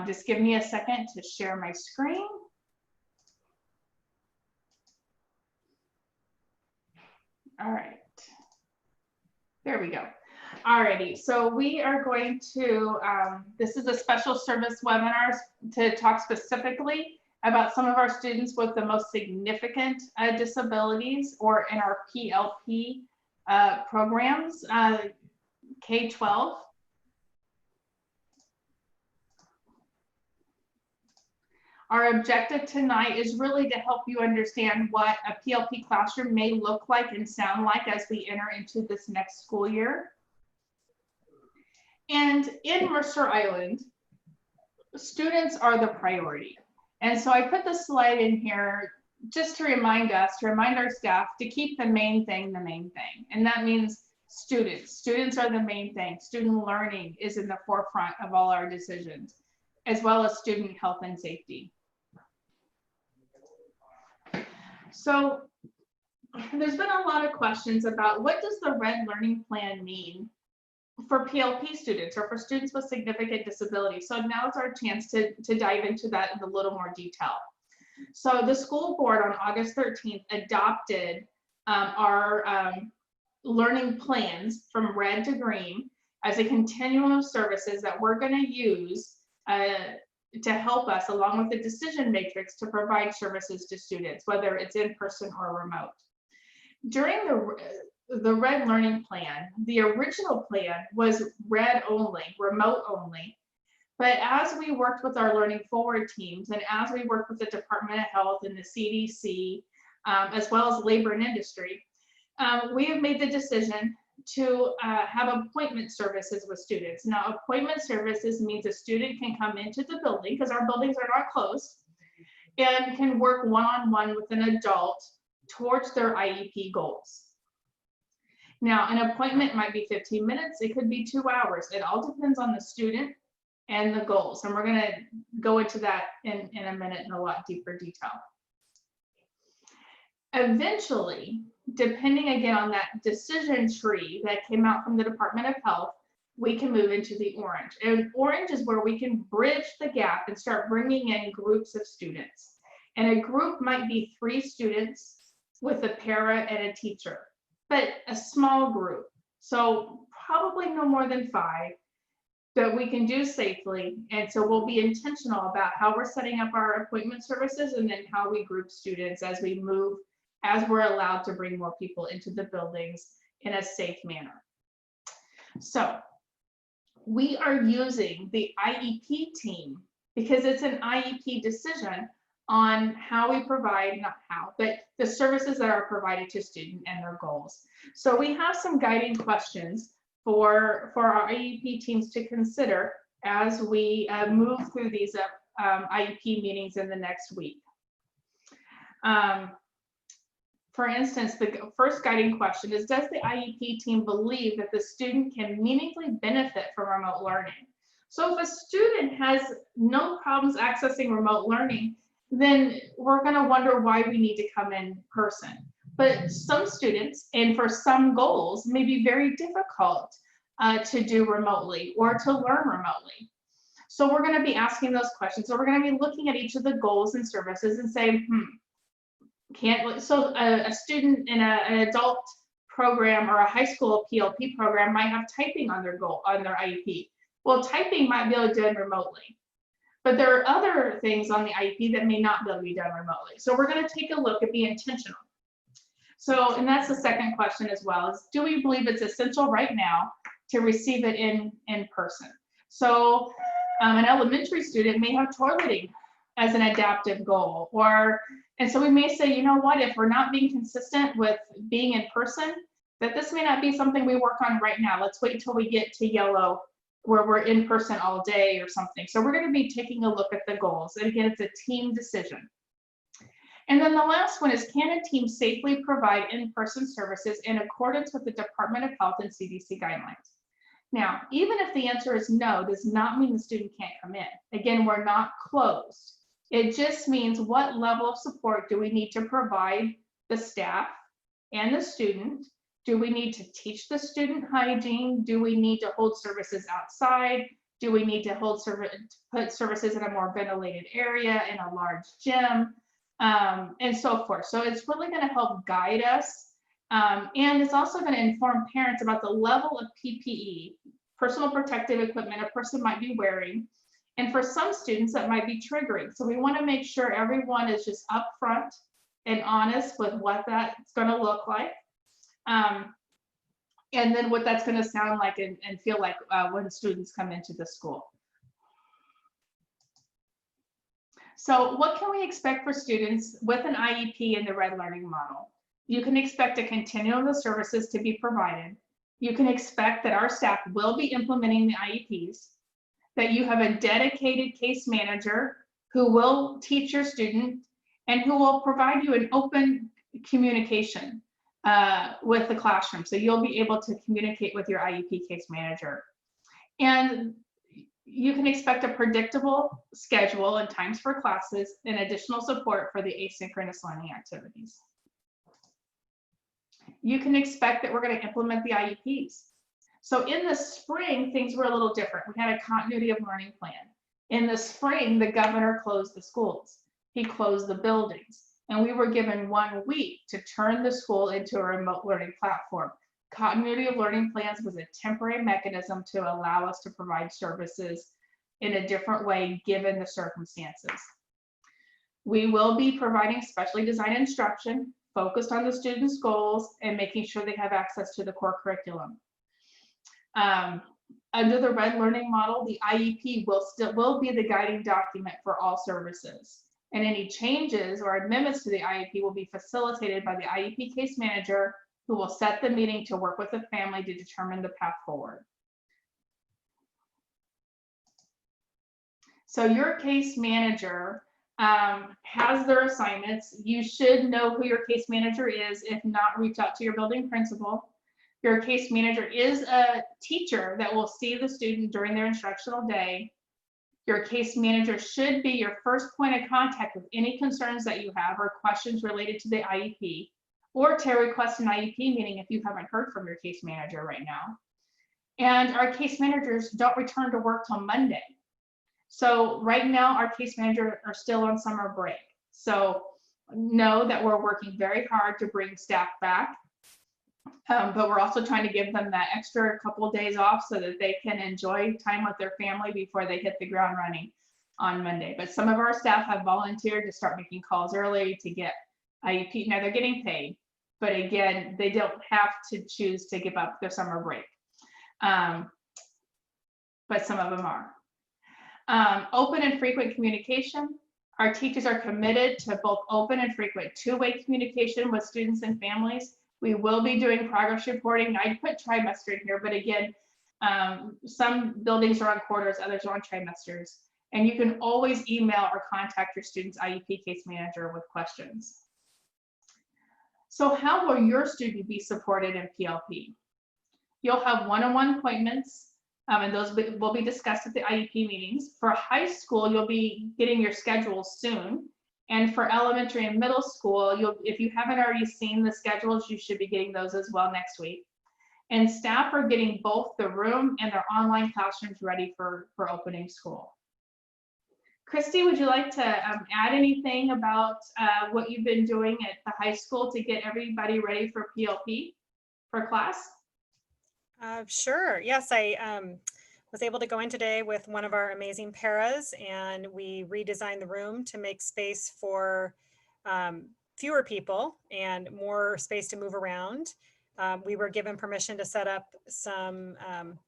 Just give me a second to share my screen. All right, there we go. Alrighty, so we are going to, this is a special service webinar to talk specifically about some of our students with the most significant disabilities, or in our PLP programs, K-12. Our objective tonight is really to help you understand what a PLP classroom may look like and sound like as we enter into this next school year. And in Mercer Island, students are the priority. And so I put the slide in here just to remind us, to remind our staff to keep the main thing. And that means students. Students are the main thing. Student learning is in the forefront of all our decisions, as well as student health and safety. So there's been a lot of questions about what does the Red Learning Plan mean for PLP students or for students with significant disability. So now is our chance to dive into that in a little more detail. So the school board on August 13th adopted our learning plans from red to green as a continuum of services that we're going to use to help us, along with the decision matrix, to provide services to students, whether it's in person or remote. During the Red Learning Plan, the original plan was red only, remote only. But as we worked with our Learning Forward teams, and as we worked with the Department of Health and the CDC, as well as labor and industry, we have made the decision to have appointment services with students. Now, appointment services means a student can come into the building, because our buildings are not closed, and can work one-on-one with an adult towards their IEP goals. Now, an appointment might be 15 minutes, it could be 2 hours. It all depends on the student and the goals. And we're going to go into that in a minute in a lot deeper detail. Eventually, depending again on that decision tree that came out from the Department of Health, we can move into the orange. And orange is where we can bridge the gap and start bringing in groups of students. And a group might be 3 students with a para and a teacher, but a small group. So probably no more than 5 that we can do safely. And so we'll be intentional about how we're setting up our appointment services and then how we group students as we move, as we're allowed to bring more people into the buildings in a safe manner. So we are using the IEP team because it's an IEP decision on how we provide, not how, but the services that are provided to students and their goals. So we have some guiding questions for our IEP teams to consider as we move through these IEP meetings in the next week. For instance, the first guiding question is, does the IEP team believe that the student can meaningfully benefit from remote learning? So if a student has no problems accessing remote learning, then we're going to wonder why we need to come in person. But some students, and for some goals, may be very difficult to do remotely or to learn remotely. So we're going to be asking those questions. So we're going to be looking at each of the goals and services and say, so a student in an adult program or a high school PLP program might have typing on their goal, on their IEP. Well, typing might be able to be done remotely, but there are other things on the IEP that may not be able to be done remotely. So we're going to take a look and be intentional. So, and that's the second question as well, is do we believe it's essential right now to receive it in person? So an elementary student may have toileting as an adaptive goal, and so we may say, you know what, if we're not being consistent with being in person, that this may not be something we work on right now. Let's wait until we get to yellow, where we're in person all day or something. So we're going to be taking a look at the goals. And again, it's a team decision. And then the last one is, can a team safely provide in-person services in accordance with the Department of Health and CDC guidelines? Now, even if the answer is no, does not mean the student can't come in. Again, we're not closed. It just means what level of support do we need to provide the staff and the student? Do we need to teach the student hygiene? Do we need to hold services outside? Do we need to put services in a more ventilated area, in a large gym, and so forth. So it's really going to help guide us. And it's also going to inform parents about the level of PPE, personal protective equipment, a person might be wearing. And for some students, that might be triggering. So we want to make sure everyone is just upfront and honest with what that's going to look like. And then what that's going to sound like and feel like when students come into the school. So what can we expect for students with an IEP in the Red Learning Model? You can expect a continuum of services to be provided. You can expect that our staff will be implementing the IEPs, that you have a dedicated case manager who will teach your student and who will provide you an open communication with the classroom. So you'll be able to communicate with your IEP case manager. And you can expect a predictable schedule and times for classes and additional support for the asynchronous learning activities. You can expect that we're going to implement the IEPs. So in the spring, things were a little different. We had a continuity of learning plan. In the spring, the governor closed the schools. He closed the buildings. And we were given 1 week to turn the school into a remote learning platform. Continuity of learning plans was a temporary mechanism to allow us to provide services in a different way given the circumstances. We will be providing specially designed instruction focused on the students' goals and making sure they have access to the core curriculum. Under the Red Learning Model, the IEP will be the guiding document for all services. And any changes or amendments to the IEP will be facilitated by the IEP case manager, who will set the meeting to work with the family to determine the path forward. So your case manager has their assignments. You should know who your case manager is. If not, reach out to your building principal. Your case manager is a teacher that will see the student during their instructional day. Your case manager should be your first point of contact with any concerns that you have or questions related to the IEP, or to request an IEP meeting if you haven't heard from your case manager right now. And our case managers don't return to work till Monday. So right now, our case managers are still on summer break. So know that we're working very hard to bring staff back. But we're also trying to give them that extra couple of days off so that they can enjoy time with their family before they hit the ground running on Monday. But some of our staff have volunteered to start making calls early to get IEP. Now they're getting paid, but again, they don't have to choose to give up their summer break. But some of them are. Open and frequent communication. Our teachers are committed to both open and frequent two-way communication with students and families. We will be doing progress reporting. I put trimester in here, but again, some buildings are on quarters, others are on trimesters. And you can always email or contact your student's IEP case manager with questions. So how will your student be supported in PLP? You'll have one-on-one appointments, and those will be discussed at the IEP meetings. For high school, you'll be getting your schedules soon. And for elementary and middle school, if you haven't already seen the schedules, you should be getting those as well next week. And staff are getting both the room and their online classrooms ready for opening school. Christy, would you like to add anything about what you've been doing at the high school to get everybody ready for PLP for class? Sure. Yes, I was able to go in today with one of our amazing paras, and we redesigned the room to make space for fewer people and more space to move around. We were given permission to set up some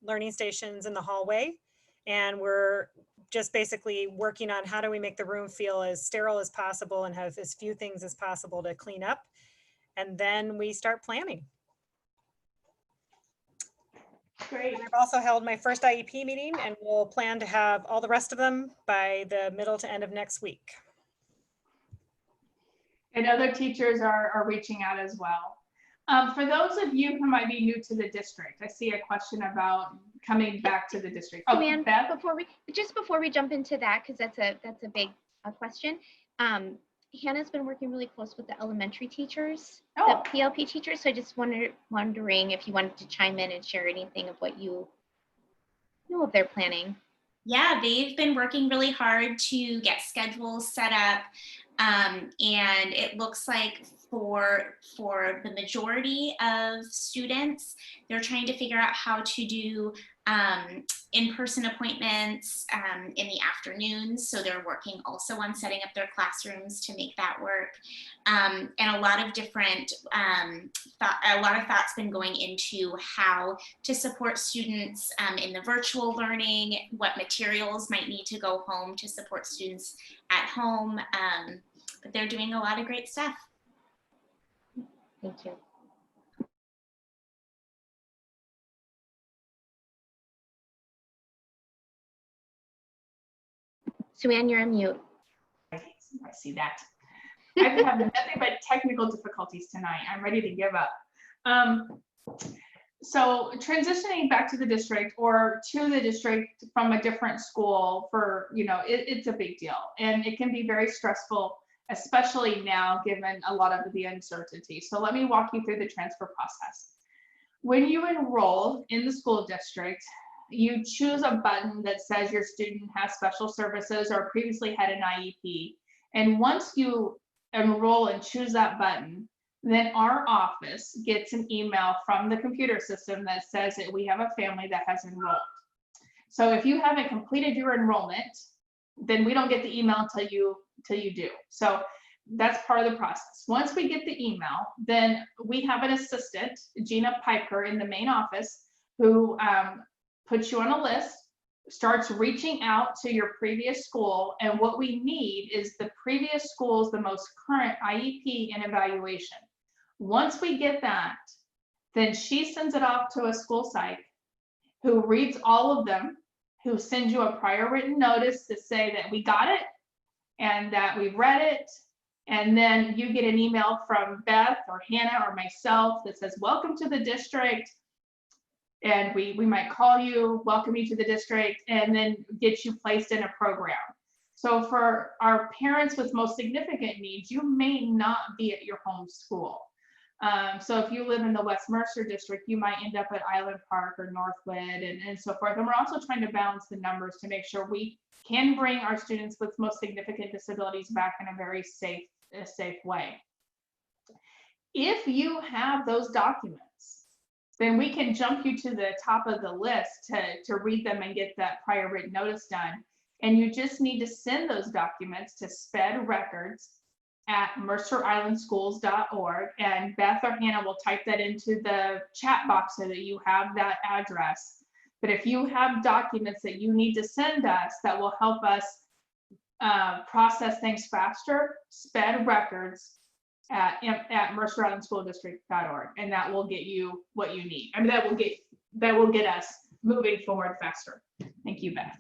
learning stations in the hallway, and we're just basically working on how do we make the room feel as sterile as possible and have as few things as possible to clean up. And then we start planning. Great. And I've also held my first IEP meeting, and we'll plan to have all the rest of them by the middle to end of next week. And other teachers are reaching out as well. For those of you who might be new to the district, I see a question about coming back to the district. Oh, Man, Beth? before we jump into that, because that's a big question. Hannah's been working really close with the elementary teachers, the PLP teachers. So I just wondering if you wanted to chime in and share anything of what you know of their planning. Yeah, they've been working really hard to get schedules set up. And it looks like for the majority of students, they're trying to figure out how to do in-person appointments in the afternoons. So they're working also on setting up their classrooms to make that work. And a lot of different, a lot of thought's been going into how to support students in the virtual learning, what materials might need to go home to support students at home. But they're doing a lot of great stuff. Thank you. Sue Ann, you're on mute. I see that. I've had nothing but technical difficulties tonight. I'm ready to give up. So transitioning back to the district or to the district from a different school for, it's a big deal. And it can be very stressful, especially now given a lot of the uncertainty. So let me walk you through the transfer process. When you enroll in the school district, you choose a button that says your student has special services or previously had an IEP. And once you enroll and choose that button, then our office gets an email from the computer system that says that we have a family that has enrolled. So if you haven't completed your enrollment, then we don't get the email until you do. So that's part of the process. Once we get the email, then we have an assistant, Gina Piper, in the main office who puts you on a list, starts reaching out to your previous school. And what we need is the previous school's the most current IEP and evaluation. Once we get that, then she sends it off to a school psych who reads all of them, who sends you a prior written notice to say that we got it and that we've read it. And then you get an email from Beth or Hannah or myself that says, welcome to the district. And we might call you, welcome you to the district, and then get you placed in a program. So for our parents with most significant needs, you may not be at your home school. So if you live in the West Mercer district, you might end up at Island Park or Northwood and so forth. And we're also trying to balance the numbers to make sure we can bring our students with most significant disabilities back in a very safe way. If you have those documents, then we can jump you to the top of the list to read them and get that prior written notice done. And you just need to send those documents to spedrecords@mercerislandschools.org, and Beth or Hannah will type that into the chat box so that you have that address. But if you have documents that you need to send us that will help us process things faster, spedrecords@mercerislandschooldistrict.org, and that will get you what you need. I mean, that will get us moving forward faster. Thank you, Beth.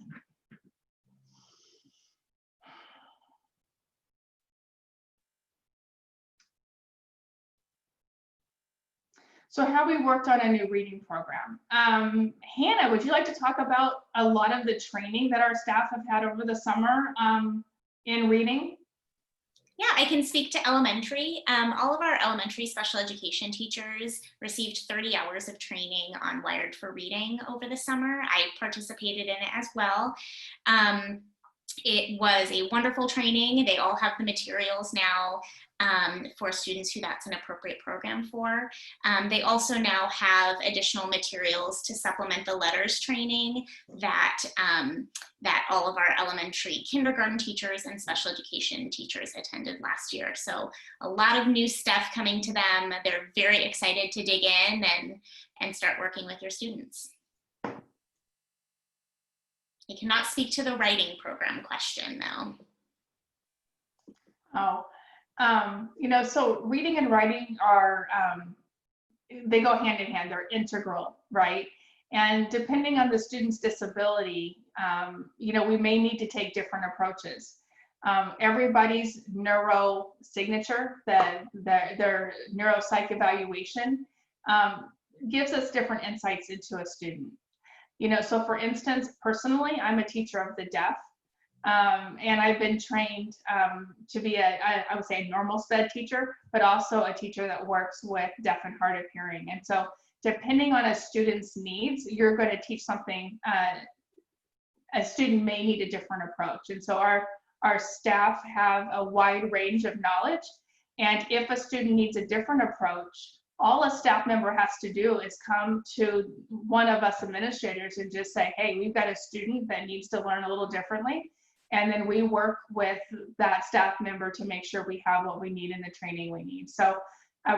So how we worked on a new reading program. Hannah, would you like to talk about a lot of the training that our staff have had over the summer in reading? Yeah, I can speak to elementary. All of our elementary special education teachers received 30 hours of training on Wired for Reading over the summer. I participated in it as well. It was a wonderful training. They all have the materials now for students who that's an appropriate program for. They also now have additional materials to supplement the letters training that all of our elementary kindergarten teachers and special education teachers attended last year. So a lot of new stuff coming to them. They're very excited to dig in and start working with your students. I cannot speak to the writing program question though. Oh, so reading and writing are, they go hand in hand, they're integral, right? And depending on the student's disability, we may need to take different approaches. Everybody's neuro signature, their neuropsych evaluation gives us different insights into a student. So for instance, personally, I'm a teacher of the deaf. And I've been trained to be I would say a normal SPED teacher, but also a teacher that works with deaf and hard of hearing. And so depending on a student's needs, you're going to teach something a student may need a different approach. And so our staff have a wide range of knowledge. And if a student needs a different approach, all a staff member has to do is come to one of us administrators and just say, hey, we've got a student that needs to learn a little differently. And then we work with that staff member to make sure we have what we need in the training we need. So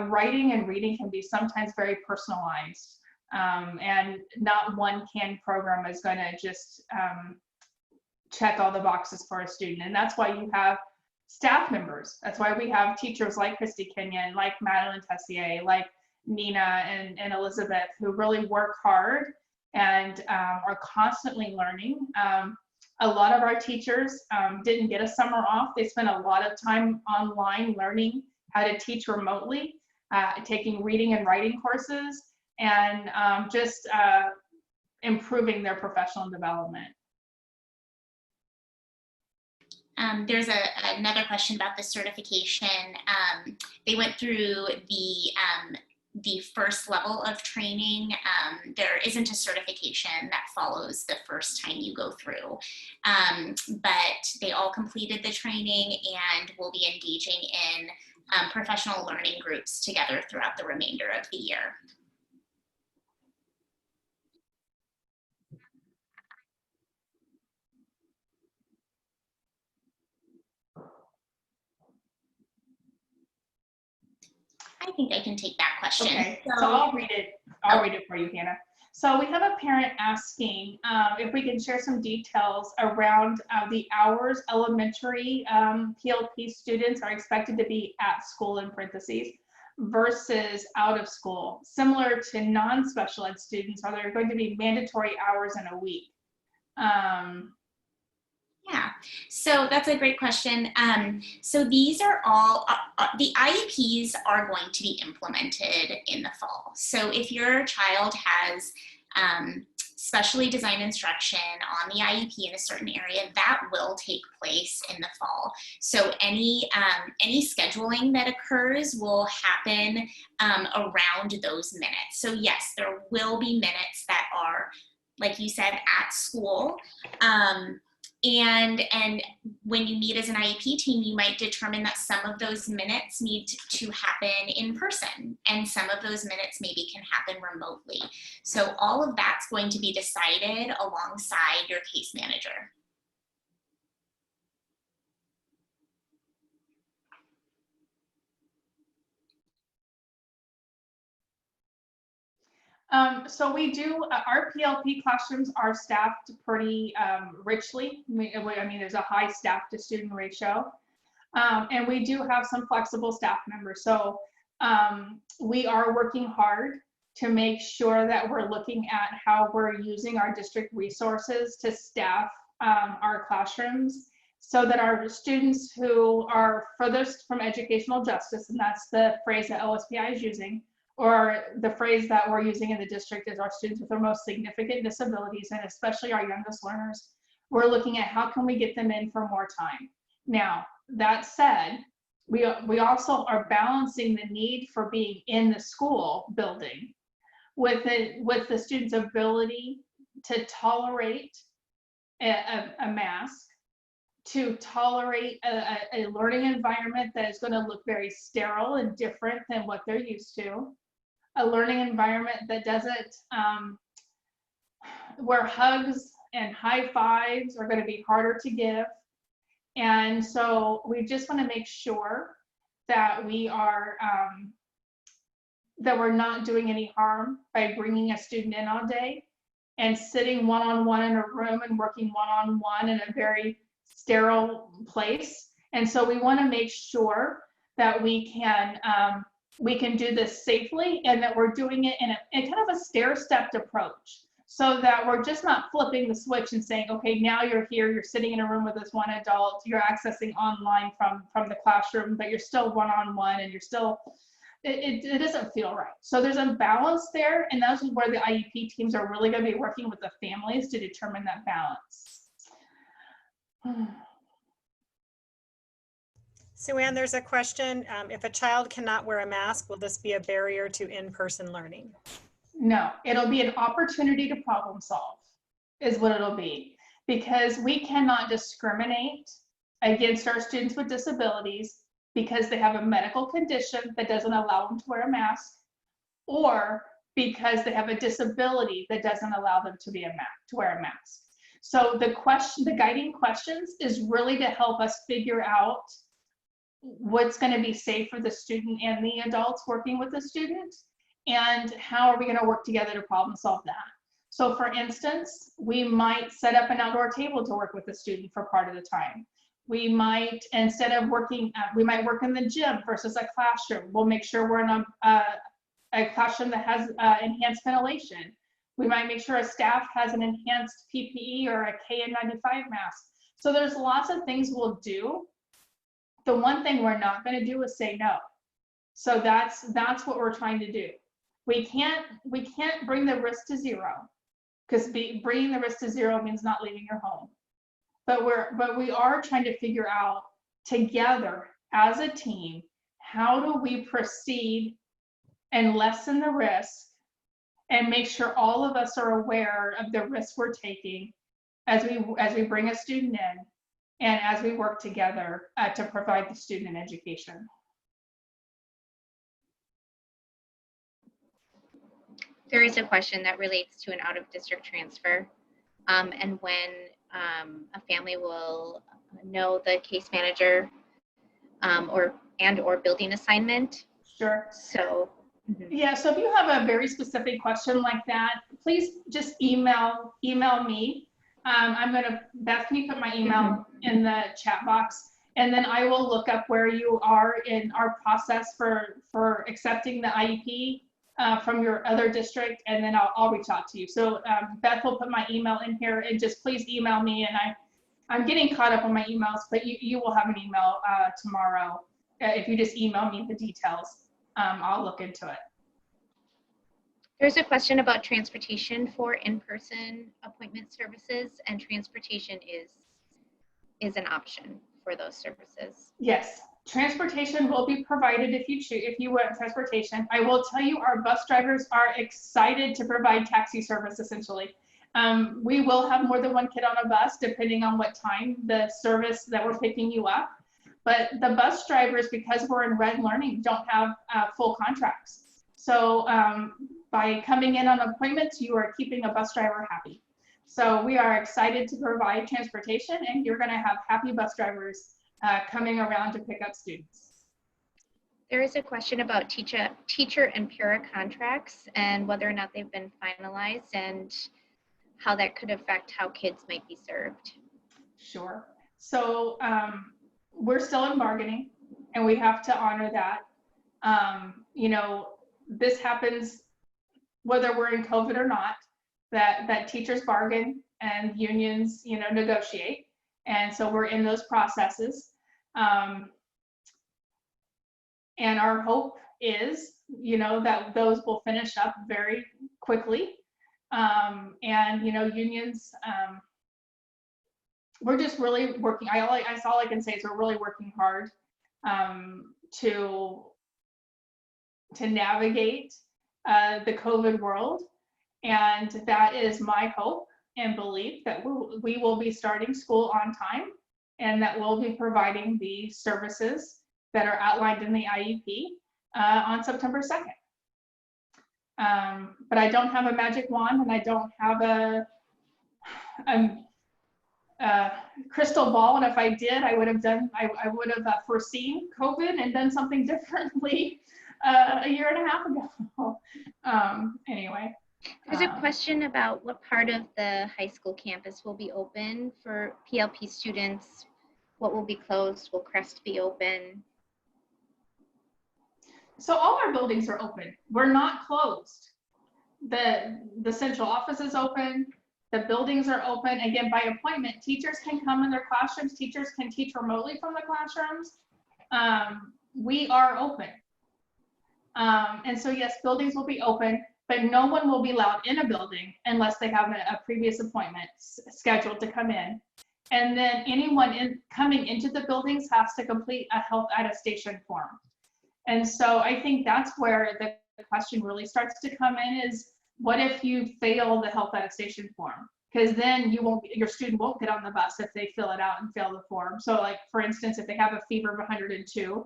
writing and reading can be sometimes very personalized. And not one canned program is going to just check all the boxes for a student. And that's why you have staff members. That's why we have teachers like Christy Kenyon, like Madeline Tessier, like Nina and Elizabeth, who really work hard and are constantly learning. A lot of our teachers didn't get a summer off. They spent a lot of time online learning how to teach remotely, taking reading and writing courses, and just improving their professional development. There's another question about the certification. They went through the first level of training. There isn't a certification that follows the first time you go through, but they all completed the training and will be engaging in professional learning groups together throughout the remainder of the year. I think I can take that question. Okay, so I'll read it. I'll read it for you, Hannah. So we have a parent asking if we can share some details around the hours elementary PLP students are expected to be at school, in parentheses, versus out of school. Similar to non-special ed students, are there going to be mandatory hours in a week? Yeah, so that's a great question. So these are all, the IEPs are going to be implemented in the fall. So if your child has specially designed instruction on the IEP in a certain area, that will take place in the fall. So any scheduling that occurs will happen around those minutes. So yes, there will be minutes that are, like you said, at school. And when you meet as an IEP team, you might determine that some of those minutes need to happen in person, and some of those minutes maybe can happen remotely. So all of that's going to be decided alongside your case manager. So we do, our PLP classrooms are staffed pretty richly. I mean, there's a high staff to student ratio. And we do have some flexible staff members. So we are working hard to make sure that we're looking at how we're using our district resources to staff our classrooms so that our students who are furthest from educational justice, and that's the phrase that OSPI is using, or the phrase that we're using in the district is our students with their most significant disabilities, and especially our youngest learners. We're looking at how can we get them in for more time. Now, that said, we also are balancing the need for being in the school building with the student's ability to tolerate a mask, to tolerate a learning environment that is going to look very sterile and different than what they're used to, a learning environment that doesn't, where hugs and high fives are going to be harder to give. And so we just want to make sure that we are, that we're not doing any harm by bringing a student in all day and sitting one-on-one in a room and working one-on-one in a very sterile place. And so we want to make sure that we can do this safely and that we're doing it in kind of a stair-stepped approach, so that we're just not flipping the switch and saying, okay, now you're here, you're sitting in a room with this one adult, you're accessing online from the classroom, but you're still one-on-one and you're still, it doesn't feel right. So there's a balance there, and that's where the IEP teams are really going to be working with the families to determine that balance. Sue Ann, there's a question. If a child cannot wear a mask, will this be a barrier to in-person learning? No, it'll be an opportunity to problem solve is what it'll be. because we cannot discriminate against our students with disabilities because they have a medical condition that doesn't allow them to wear a mask, or because they have a disability that doesn't allow them to wear a mask. So the guiding questions is really to help us figure out what's going to be safe for the student and the adults working with the student, and how are we going to work together to problem solve that. So for instance, we might set up an outdoor table to work with the student for part of the time. We might, instead of working, we might work in the gym versus a classroom. We'll make sure we're in a classroom that has enhanced ventilation. We might make sure a staff has an enhanced PPE or a KN95 mask. So there's lots of things we'll do. The one thing we're not going to do is say no. So that's what we're trying to do. We can't bring the risk to zero, because bringing the risk to zero means not leaving your home. But we are trying to figure out together as a team, how do we proceed and lessen the risk and make sure all of us are aware of the risk we're taking as we bring a student in and as we work together to provide the student an education. There is a question that relates to an out-of-district transfer, and when a family will know the case manager or building assignment. Sure. So. Yeah, so if you have a very specific question like that, please just email me. Beth, can you put my email in the chat box? And then I will look up where you are in our process for accepting the IEP from your other district, and then I'll reach out to you. So Beth will put my email in here, and just please email me. And I'm getting caught up on my emails, but you will have an email tomorrow. If you just email me the details, I'll look into it. There's a question about transportation for in-person appointment services, and transportation is an option for those services. Yes, transportation will be provided if you want transportation. I will tell you, our bus drivers are excited to provide taxi service. Essentially, we will have more than one kid on a bus depending on what time the service that we're picking you up. But the bus drivers, because we're in Red Learning, don't have full contracts. So by coming in on appointments, you are keeping a bus driver happy. So we are excited to provide transportation, and you're going to have happy bus drivers coming around to pick up students. There is a question about teacher and para contracts and whether or not they've been finalized and how that could affect how kids might be served. Sure. So we're still in bargaining, and we have to honor that. This happens whether we're in COVID or not, that teachers bargain and unions, negotiate. And so we're in those processes. And our hope is, that those will finish up very quickly. Unions, we're just really working. That's all I can say is we're really working hard to navigate the COVID world. And that is my hope and belief that we will be starting school on time, and that we'll be providing the services that are outlined in the IEP on September 2nd. But I don't have a magic wand, and I don't have a crystal ball. And if I did, I would have foreseen COVID and done something differently a year and a half ago. Anyway. There's a question about what part of the high school campus will be open for PLP students. What will be closed? Will Crest be open? So all our buildings are open. We're not closed. The central office is open. The buildings are open. Again, by appointment, teachers can come in their classrooms. Teachers can teach remotely from the classrooms. We are open. And so yes, buildings will be open, but no one will be allowed in a building unless they have a previous appointment scheduled to come in. And then anyone coming into the buildings has to complete a health attestation form. And so I think that's where the question really starts to come in is, what if you fail the health attestation form? because then your student won't get on the bus if they fill it out and fail the form. So like, for instance, if they have a fever of 102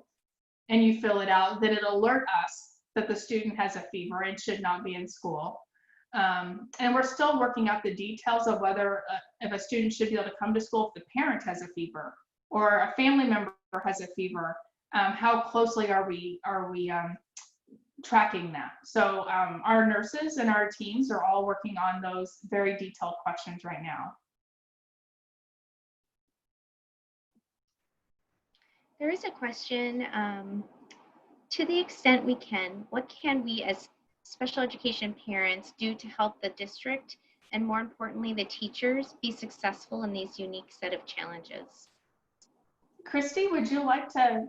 and you fill it out, then it'll alert us that the student has a fever and should not be in school. And we're still working out the details of whether if a student should be able to come to school if the parent has a fever or a family member has a fever. How closely are we tracking that? So our nurses and our teams are all working on those very detailed questions right now. There is a question, to the extent we can, what can we as special education parents do to help the district and more importantly, the teachers be successful in these unique set of challenges? Christy, would you like to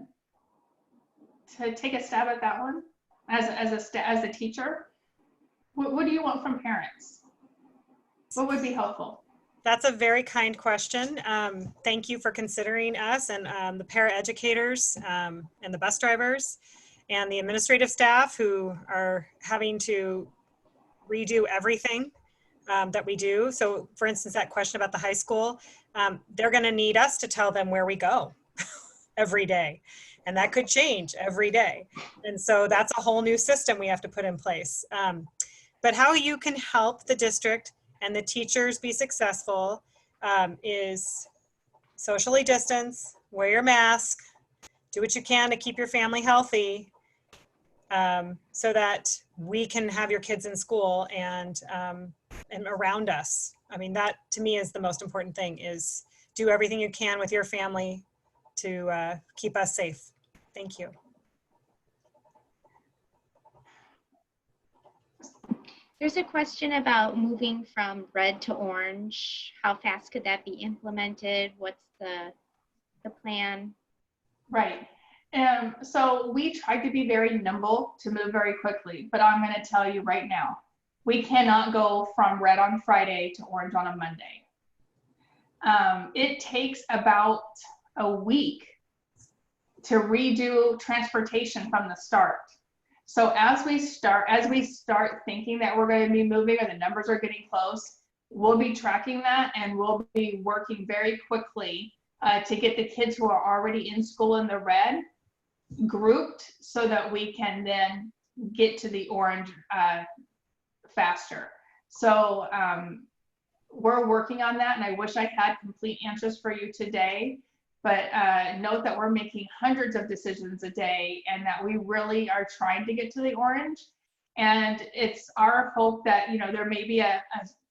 take a stab at that one as a teacher? What do you want from parents? What would be helpful? That's a very kind question. Thank you for considering us and the paraeducators and the bus drivers and the administrative staff who are having to redo everything that we do. So for instance, that question about the high school, they're going to need us to tell them where we go every day. And that could change every day. And so that's a whole new system we have to put in place. But how you can help the district and the teachers be successful is socially distance, wear your mask, do what you can to keep your family healthy so that we can have your kids in school and around us. I mean, that to me is the most important thing, is do everything you can with your family to keep us safe. Thank you. There's a question about moving from red to orange. How fast could that be implemented? What's the plan? Right. So we tried to be very nimble to move very quickly, but I'm going to tell you right now, we cannot go from red on Friday to orange on a Monday. It takes about a week to redo transportation from the start. So as we start thinking that we're going to be moving or the numbers are getting close, we'll be tracking that and we'll be working very quickly to get the kids who are already in school in the red grouped so that we can then get to the orange faster. So we're working on that, and I wish I had complete answers for you today. But note that we're making hundreds of decisions a day and that we really are trying to get to the orange. And it's our hope that, you know, there may be a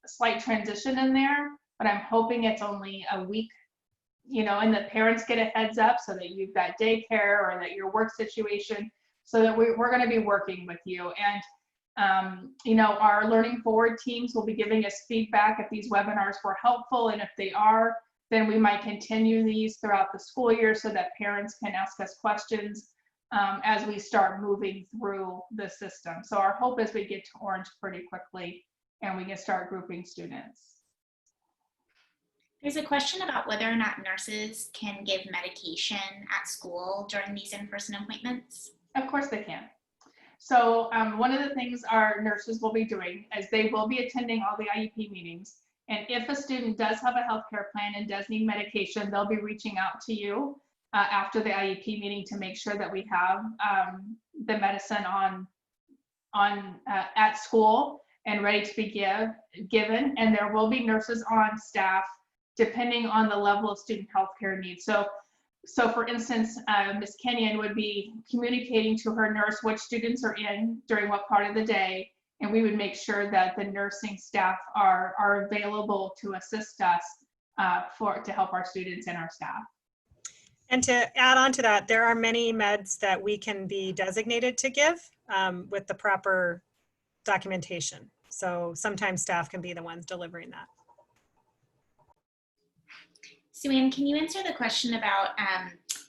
slight transition in there, but I'm hoping it's only a week, you know, and the parents get a heads up so that you've got daycare or that your work situation, so that we're going to be working with you. And, you know, our Learning Forward teams will be giving us feedback if these webinars were helpful, and if they are, then we might continue these throughout the school year so that parents can ask us questions as we start moving through the system. So our hope is we get to orange pretty quickly and we can start grouping students. There's a question about whether or not nurses can give medication at school during these in-person appointments. Of course they can. So one of the things our nurses will be doing is they will be attending all the IEP meetings. And if a student does have a healthcare plan and does need medication, they'll be reaching out to you after the IEP meeting to make sure that we have the medicine at school and ready to be given. And there will be nurses on staff depending on the level of student healthcare needs. So for instance, Ms. Kenyon would be communicating to her nurse which students are in during what part of the day, and we would make sure that the nursing staff are available to assist us to help our students and our staff. And to add on to that, there are many meds that we can be designated to give with the proper documentation. So sometimes staff can be the ones delivering that. Sue Ann, can you answer the question about,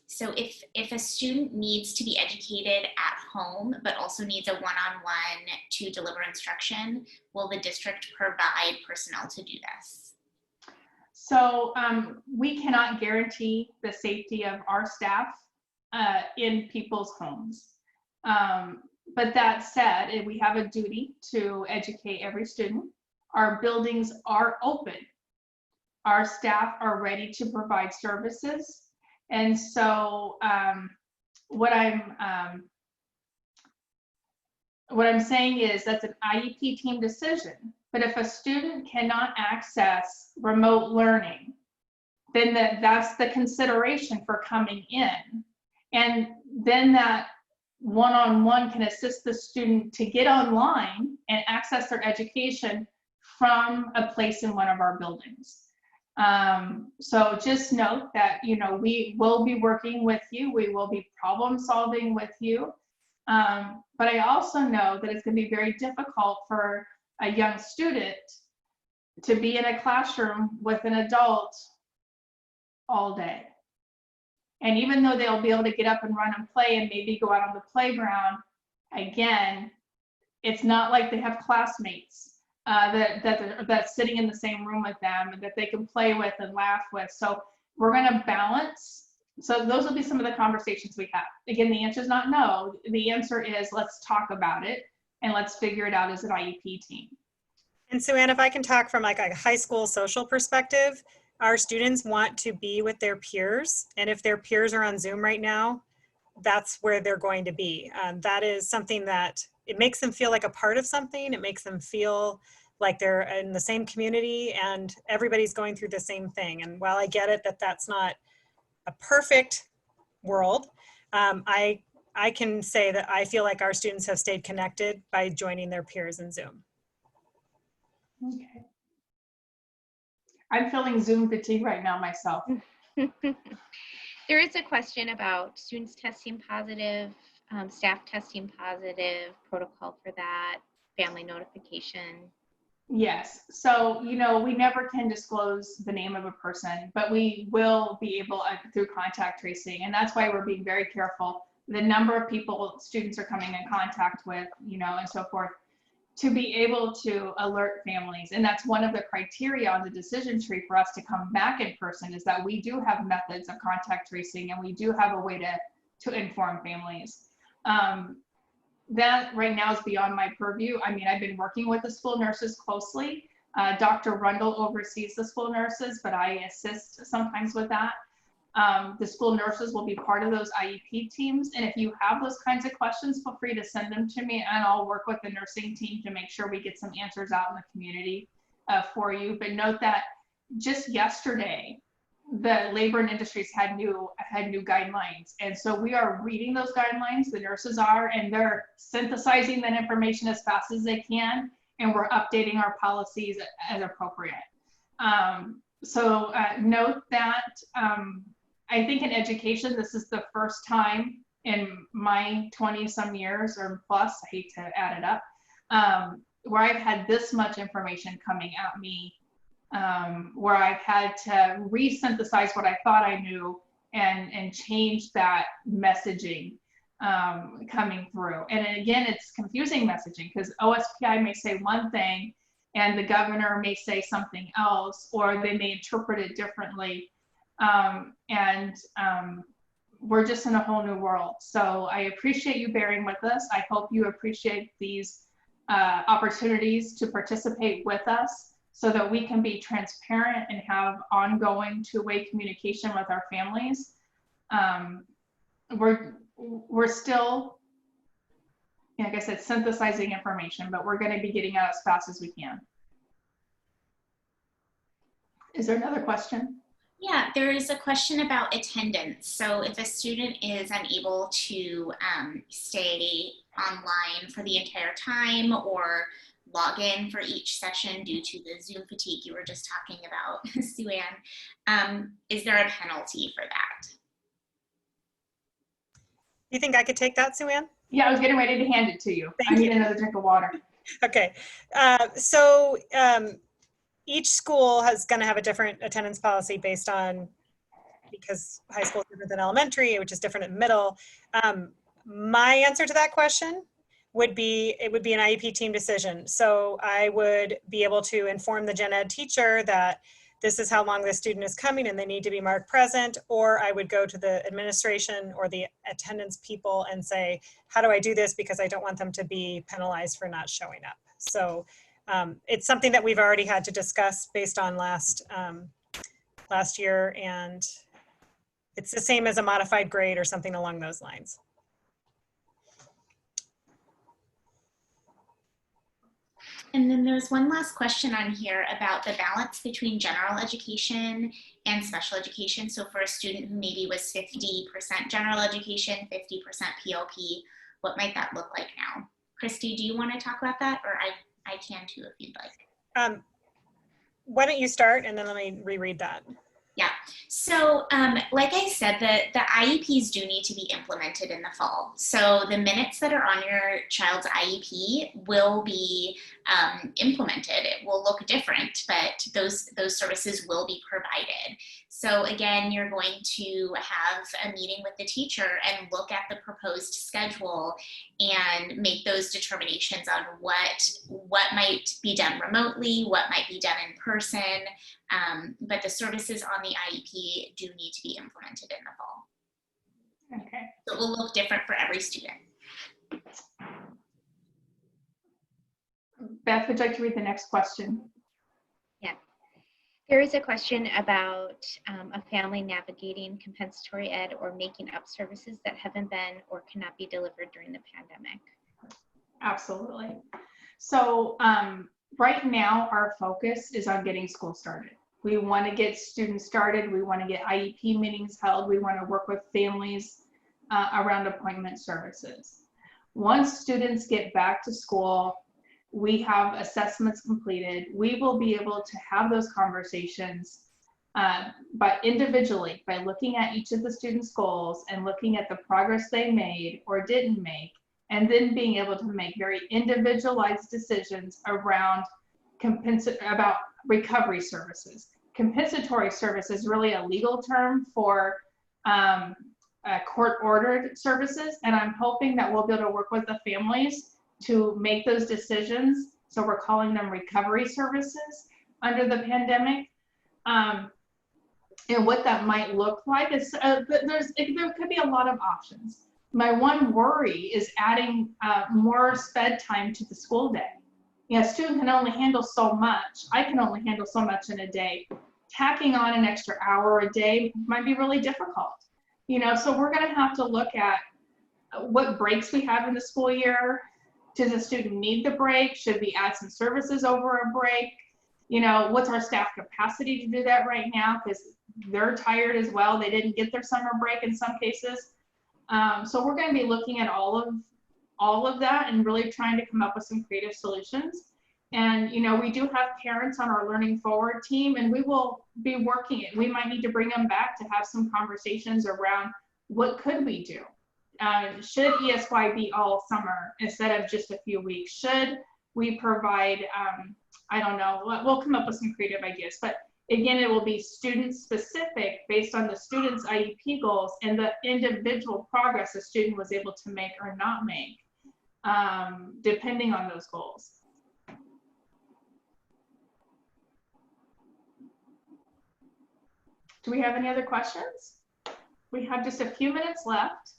so if a student needs to be educated at home, but also needs a one-on-one to deliver instruction, will the district provide personnel to do this? So we cannot guarantee the safety of our staff in people's homes. But that said, we have a duty to educate every student our buildings are open. Our staff are ready to provide services. And so what I'm saying is that's an IEP team decision. But if a student cannot access remote learning, then that's the consideration for coming in. And then that one-on-one can assist the student to get online and access their education from a place in one of our buildings. So just note that, you know, we will be working with you. We will be problem solving with you. But I also know that it's going to be very difficult for a young student to be in a classroom with an adult all day. And even though they'll be able to get up and run and play and maybe go out on the playground, again, it's not like they have classmates that's sitting in the same room with them and that they can play with and laugh with. So we're going to balance. So those will be some of the conversations we have. Again, the answer is not no. The answer is let's talk about it and let's figure it out as an IEP team. And Sue Ann, if I can talk from like a high school social perspective, our students want to be with their peers. And if their peers are on Zoom right now, that's where they're going to be. That is something that it makes them feel like a part of something. It makes them feel like they're in the same community and everybody's going through the same thing. And while I get it that that's not a perfect world, I can say that I feel like our students have stayed connected by joining their peers in Zoom. Okay. I'm feeling Zoom fatigue right now myself. There is a question about students testing positive, staff testing positive, protocol for that, family notification. Yes. So, you know, we never can disclose the name of a person, but we will be able through contact tracing. And that's why we're being very careful. The number of people students are coming in contact with, you know, and so forth, to be able to alert families. And that's one of the criteria on the decision tree for us to come back in person is that we do have methods of contact tracing and we do have a way to inform families. That right now is beyond my purview. I mean, I've been working with the school nurses closely. Dr. Rundle oversees the school nurses, but I assist sometimes with that. The school nurses will be part of those IEP teams. And if you have those kinds of questions, feel free to send them to me and I'll work with the nursing team to make sure we get some answers out in the community for you. But note that just yesterday, the labor and industries had new guidelines. And so we are reading those guidelines, the nurses are, and they're synthesizing that information as fast as they can. And we're updating our policies as appropriate. So note that I think in education, this is the first time in my 20 some years or plus, I hate to add it up, where I've had this much information coming at me, where I've had to re-synthesize what I thought I knew and change that messaging coming through. And again, it's confusing messaging because OSPI may say one thing and the governor may say something else, or they may interpret it differently. We're just in a whole new world. So I appreciate you bearing with us. I hope you appreciate these opportunities to participate with us so that we can be transparent and have ongoing two-way communication with our families. We're still, like I said, synthesizing information, but we're going to be getting out as fast as we can. Is there another question? Yeah, there is a question about attendance. So if a student is unable to stay online for the entire time or log in for each session due to the Zoom fatigue you were just talking about, Sue Ann, is there a penalty for that? You think I could take that, Sue Ann? Yeah, I was getting ready to hand it to you. I need another drink of water. Okay. Each school is going to have a different attendance policy based on, because high school is different than elementary, which is different in middle. My answer to that question would be, it would be an IEP team decision. So I would be able to inform the gen ed teacher that this is how long the student is coming and they need to be marked present, or I would go to the administration or the attendance people and say, how do I do this? Because I don't want them to be penalized for not showing up. So It's something that we've already had to discuss based on last year, and it's the same as a modified grade or something along those lines. And then there's one last question on here about the balance between general education and special education. So for a student who maybe was 50% general education, 50% PLP, what might that look like now? Christy, do you want to talk about that? Or I can too if you'd like. Why don't you start and then let me reread that. Yeah, so like I said, the IEPs do need to be implemented in the fall. So the minutes that are on your child's IEP will be implemented. It will look different, but those services will be provided. So again, you're going to have a meeting with the teacher and look at the proposed schedule and make those determinations on what might be done remotely, what might be done in person. But the services on the IEP do need to be implemented in the fall. Okay. So it will look different for every student. Beth, would you like to read the next question? Yeah. There is a question about a family navigating compensatory ed or making up services that haven't been or cannot be delivered during the pandemic. Absolutely. So right now, our focus is on getting school started. We want to get students started. We want to get IEP meetings held. We want to work with families around appointment services. Once students get back to school, we have assessments completed. We will be able to have those conversations but individually by looking at each of the students' goals and looking at the progress they made or didn't make, and then being able to make very individualized decisions around about recovery services. Compensatory service is really a legal term for court-ordered services, and I'm hoping that we'll be able to work with the families to make those decisions. So we're calling them recovery services under the pandemic. And what that might look like is there could be a lot of options. My one worry is adding more sped time to the school day. A student can only handle so much. I can only handle so much in a day. Tacking on an extra hour a day might be really difficult. So we're going to have to look at what breaks we have in the school year. Does the student need the break? Should we add some services over a break? What's our staff capacity to do that right now? Because they're tired as well. They didn't get their summer break in some cases. So we're going to be looking at all of that and really trying to come up with some creative solutions. And, we do have parents on our Learning Forward team, and we will be working it. We might need to bring them back to have some conversations around what could we do? Should ESY be all summer instead of just a few weeks? Should we provide, I don't know, we'll come up with some creative ideas, but again, it will be student specific based on the student's IEP goals and the individual progress a student was able to make or not make, depending on those goals. Do we have any other questions? We have just a few minutes left.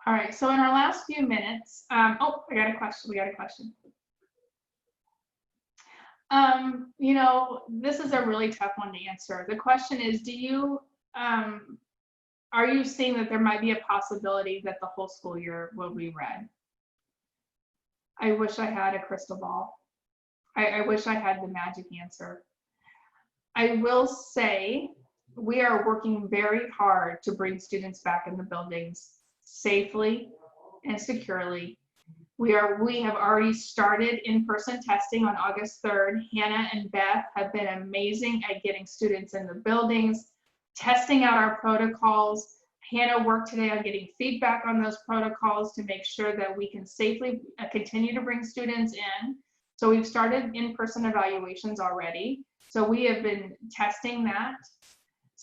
All right, so in our last few minutes, oh, I got a question. We got a question. This is a really tough one to answer. The question is, are you seeing that there might be a possibility that the whole school year will be read? I wish I had a crystal ball. I wish I had the magic answer. I will say we are working very hard to bring students back in the buildings safely and securely. We have already started in-person testing on August 3rd. Hannah and Beth have been amazing at getting students in the buildings, testing out our protocols. Hannah worked today on getting feedback on those protocols to make sure that we can safely continue to bring students in. So we've started in-person evaluations already. So we have been testing that.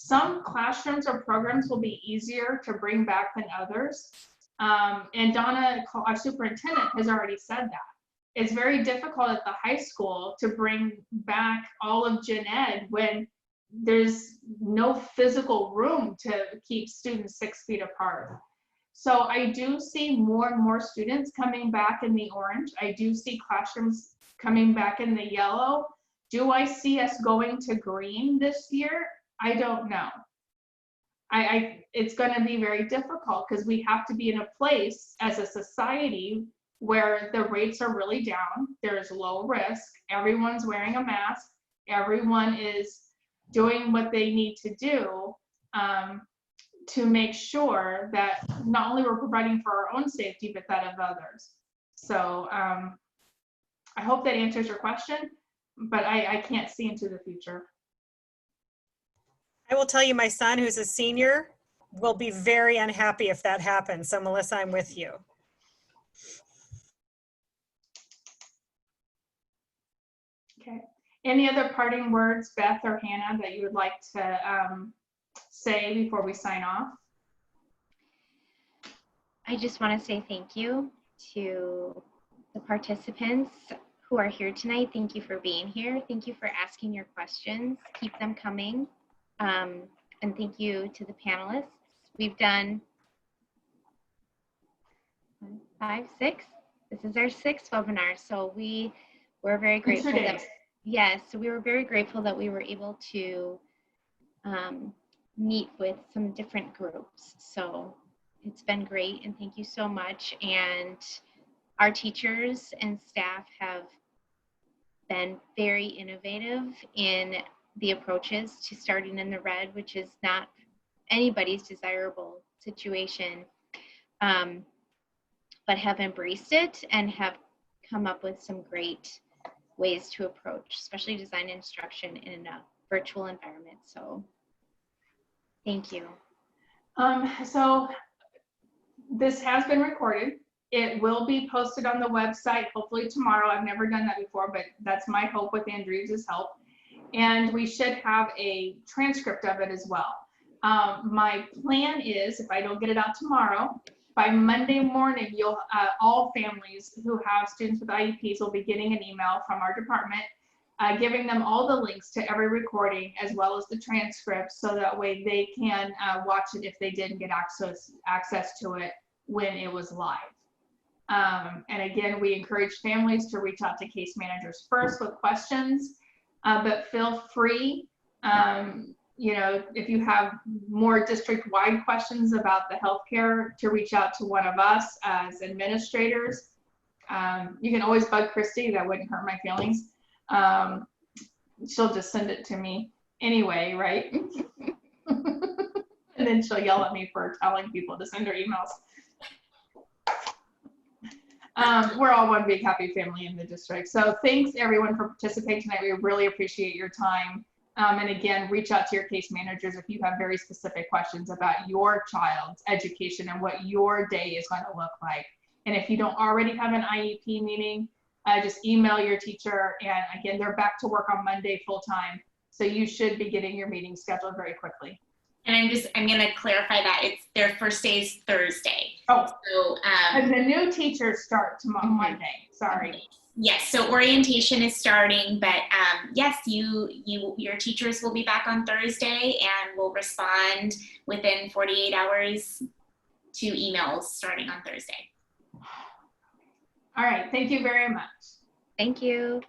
some classrooms or programs will be easier to bring back than others. And Donna, our superintendent, has already said that. It's very difficult at the high school to bring back all of gen ed when there's no physical room to keep students 6 feet apart. So I do see more and more students coming back in the orange. I do see classrooms coming back in the yellow. Do I see us going to green this year? I don't know. It's going to be very difficult because we have to be in a place as a society where the rates are really down. There's low risk. Everyone's wearing a mask. Everyone is doing what they need to do to make sure that not only we're providing for our own safety, but that of others. So I hope that answers your question, but I can't see into the future. I will tell you, my son, who's a senior, will be very unhappy if that happens. So Melissa, I'm with you. Okay. Any other parting words, Beth or Hannah, that you would like to say before we sign off? I just want to say thank you to the participants who are here tonight. Thank you for being here. Thank you for asking your questions. Keep them coming. And thank you to the panelists. We've done 5, 6. This is our 6th webinar. So we're very grateful that, yes, so we were very grateful that we were able to meet with some different groups. So it's been great, and thank you so much. And our teachers and staff have been very innovative in the approaches to starting in the red, which is not anybody's desirable situation, but have embraced it and have come up with some great ways to approach, especially design instruction in a virtual environment. So thank you. So this has been recorded. It will be posted on the website, hopefully tomorrow. I've never done that before, but that's my hope with Andrew's help. And we should have a transcript of it as well. My plan is, if I don't get it out tomorrow, by Monday morning, you'll all families who have students with IEPs will be getting an email from our department, giving them all the links to every recording as well as the transcripts, so that way they can watch it if they didn't get access to it when it was live. And again, we encourage families to reach out to case managers first with questions, but feel free, you know, if you have more district-wide questions about the healthcare, to reach out to one of us as administrators. You can always bug Christy, that wouldn't hurt my feelings. She'll just send it to me anyway, right? And then she'll yell at me for telling people to send her emails. We're all one big happy family in the district. So thanks everyone for participating tonight. We really appreciate your time. And again, reach out to your case managers if you have very specific questions about your child's education and what your day is going to look like. And if you don't already have an IEP meeting, just email your teacher. And again, they're back to work on Monday full time. So you should be getting your meeting scheduled very quickly. And I'm going to clarify that their first day is Thursday. Oh, so and the new teachers start tomorrow, Monday. Sorry. Yes, so orientation is starting, but yes, your teachers will be back on Thursday and will respond within 48 hours to emails starting on Thursday. All right, thank you very much. Thank you.